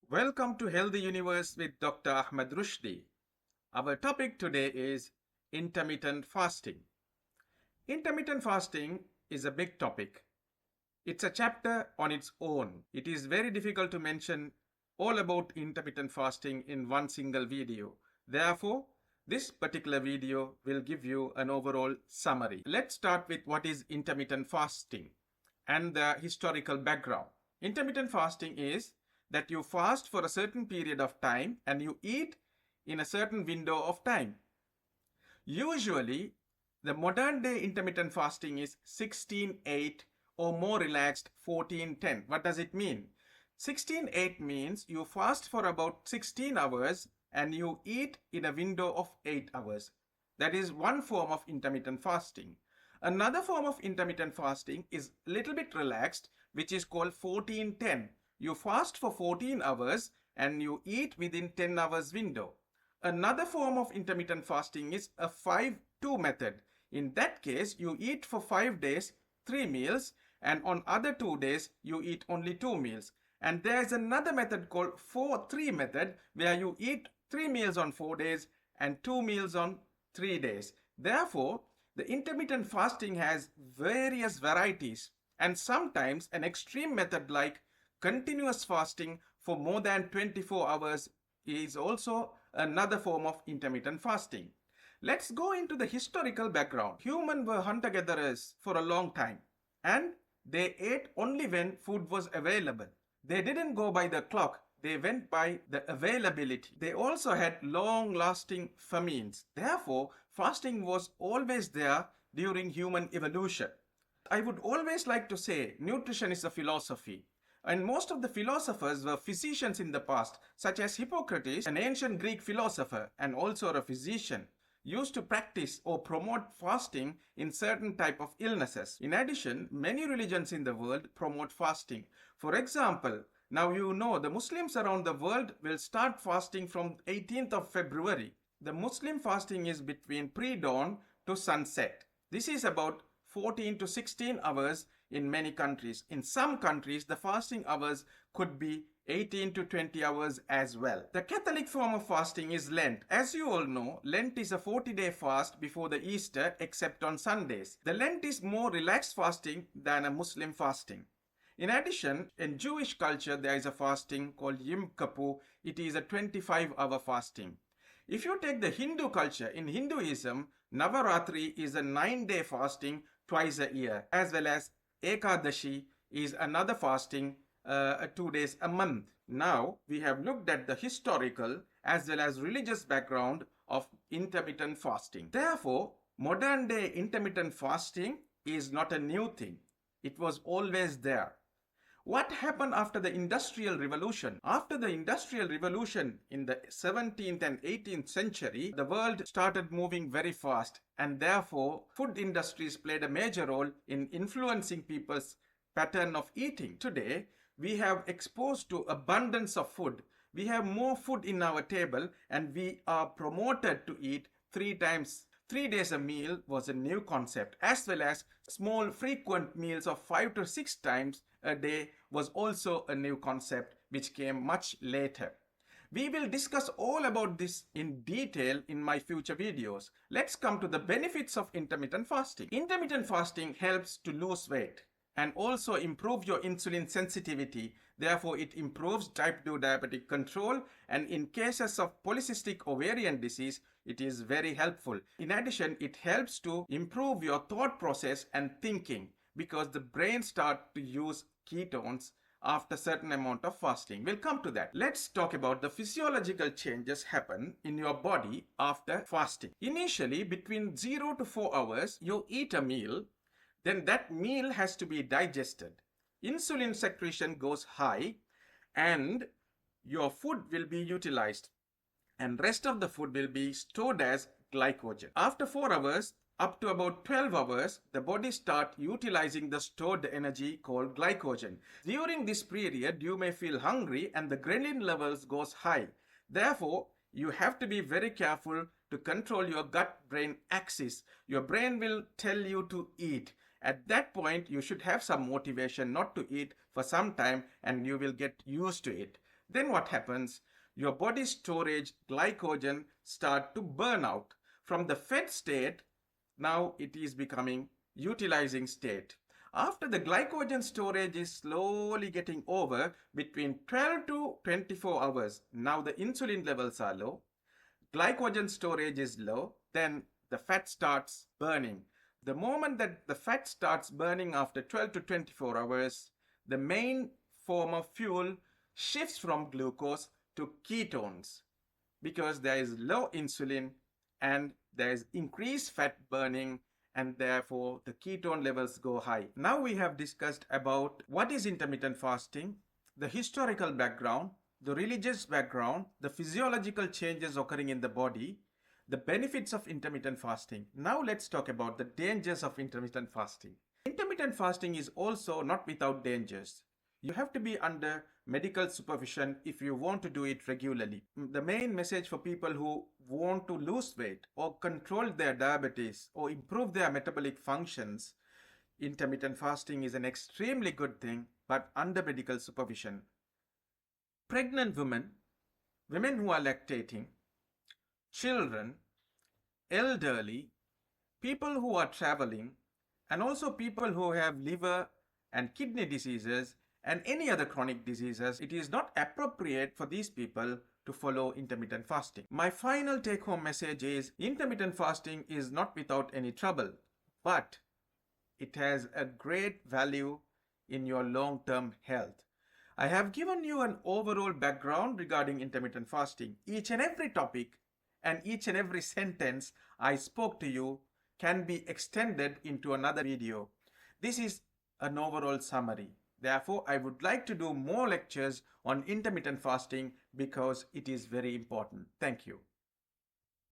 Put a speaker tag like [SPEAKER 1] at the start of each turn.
[SPEAKER 1] Welcome to Healthy Universe with Dr. Ahmad Rushdhi. Our topic today is intermittent fasting. Intermittent fasting is a big topic. It's a chapter on its own. It is very difficult to mention all about intermittent fasting in one single video. Therefore, this particular video will give you an overall summary. Let's start with what is intermittent fasting and the historical background. Intermittent fasting is that you fast for a certain period of time and you eat in a certain window of time. Usually, the modern day intermittent fasting is 16-8 or more relaxed 14-10. What does it mean? 16-8 means you fast for about 16 hours and you eat in a window of 8 hours. That is one form of intermittent fasting. Another form of intermittent fasting is a little bit relaxed, which is called 14-10. You fast for 14 hours and you eat within 10 hours window. Another form of intermittent fasting is a 5-2 method. In that case, you eat for 5 days, 3 meals, and on other 2 days, you eat only 2 meals. And there is another method called 4-3 method where you eat 3 meals on 4 days and 2 meals on 3 days. Therefore, the intermittent fasting has various varieties, and sometimes an extreme method like continuous fasting for more than 24 hours is also another form of intermittent fasting. Let's go into the historical background. Humans were hunter-gatherers for a long time, and they ate only when food was available. They didn't go by the clock. They went by the availability. They also had long-lasting famines. Therefore, fasting was always there during human evolution. I would always like to say nutrition is a philosophy. And most of the philosophers were physicians in the past, such as Hippocrates, an ancient Greek philosopher and also a physician, used to practice or promote fasting in certain type of illnesses. In addition, many religions in the world promote fasting. For example, now you know the Muslims around the world will start fasting from 18th of February. The Muslim fasting is between pre-dawn to sunset. This is about 14 to 16 hours in many countries. In some countries, the fasting hours could be 18 to 20 hours as well. The Catholic form of fasting is Lent. As you all know, Lent is a 40-day fast before the Easter except on Sundays. The Lent is more relaxed fasting than a Muslim fasting. In addition, in Jewish culture, there is a fasting called Yom Kippur. It is a 25-hour fasting. If you take the Hindu culture, in Hinduism, Navaratri is a 9-day fasting twice a year, as well as Ekadashi is another fasting 2 days a month. Now, we have looked at the historical as well as religious background of intermittent fasting. Therefore, modern day intermittent fasting is not a new thing. It was always there. What happened after the Industrial Revolution? After the Industrial Revolution in the 17th and 18th century, the world started moving very fast, and therefore food industries played a major role in influencing people's pattern of eating. Today, we have exposed to abundance of food. We have more food in our table, and we are promoted to eat 3 times. 3 days a meal was a new concept, as well as small frequent meals of 5 to 6 times a day was also a new concept which came much later. We will discuss all about this in detail in my future videos. Let's come to the benefits of intermittent fasting. Intermittent fasting helps to lose weight and also improve your insulin sensitivity. Therefore, it improves type 2 diabetic control, and in cases of polycystic ovarian disease, it is very helpful. In addition, it helps to improve your thought process and thinking because the brain starts to use ketones after certain amount of fasting. We'll come to that. Let's talk about the physiological changes happen in your body after fasting. Initially, between 0 to 4 hours, you eat a meal. Then that meal has to be digested. Insulin secretion goes high and your food will be utilized, and rest of the food will be stored as glycogen. After 4 hours, up to about 12 hours, the body starts utilizing the stored energy called glycogen. During this period, you may feel hungry and the ghrelin levels goes high. Therefore, you have to be very careful to control your gut-brain axis. Your brain will tell you to eat. At that point, you should have some motivation not to eat for some time, and you will get used to it. Then what happens? Your body storage glycogen start to burn out. From the fed state, now it is becoming utilizing state. After the glycogen storage is slowly getting over between 12 to 24 hours, now the insulin levels are low, glycogen storage is low, then the fat starts burning. The moment that the fat starts burning after 12 to 24 hours, the main form of fuel shifts from glucose to ketones because there is low insulin and there is increased fat burning, and therefore the ketone levels go high. Now we have discussed about what is intermittent fasting, the historical background, the religious background, the physiological changes occurring in the body, the benefits of intermittent fasting. Now let's talk about the dangers of intermittent fasting. Intermittent fasting is also not without dangers. You have to be under medical supervision if you want to do it regularly. The main message for people who want to lose weight or control their diabetes or improve their metabolic functions, intermittent fasting is an extremely good thing, but under medical supervision. Pregnant women, women who are lactating, children, elderly, people who are traveling, and also people who have liver and kidney diseases and any other chronic diseases, it is not appropriate for these people to follow intermittent fasting. My final take-home message is intermittent fasting is not without any trouble, but it has a great value in your long-term health. I have given you an overall background regarding intermittent fasting. Each and every topic and each and every sentence I spoke to you can be extended into another video. This is an overall summary. Therefore, I would like to do more lectures on intermittent fasting because it is very important. Thank you.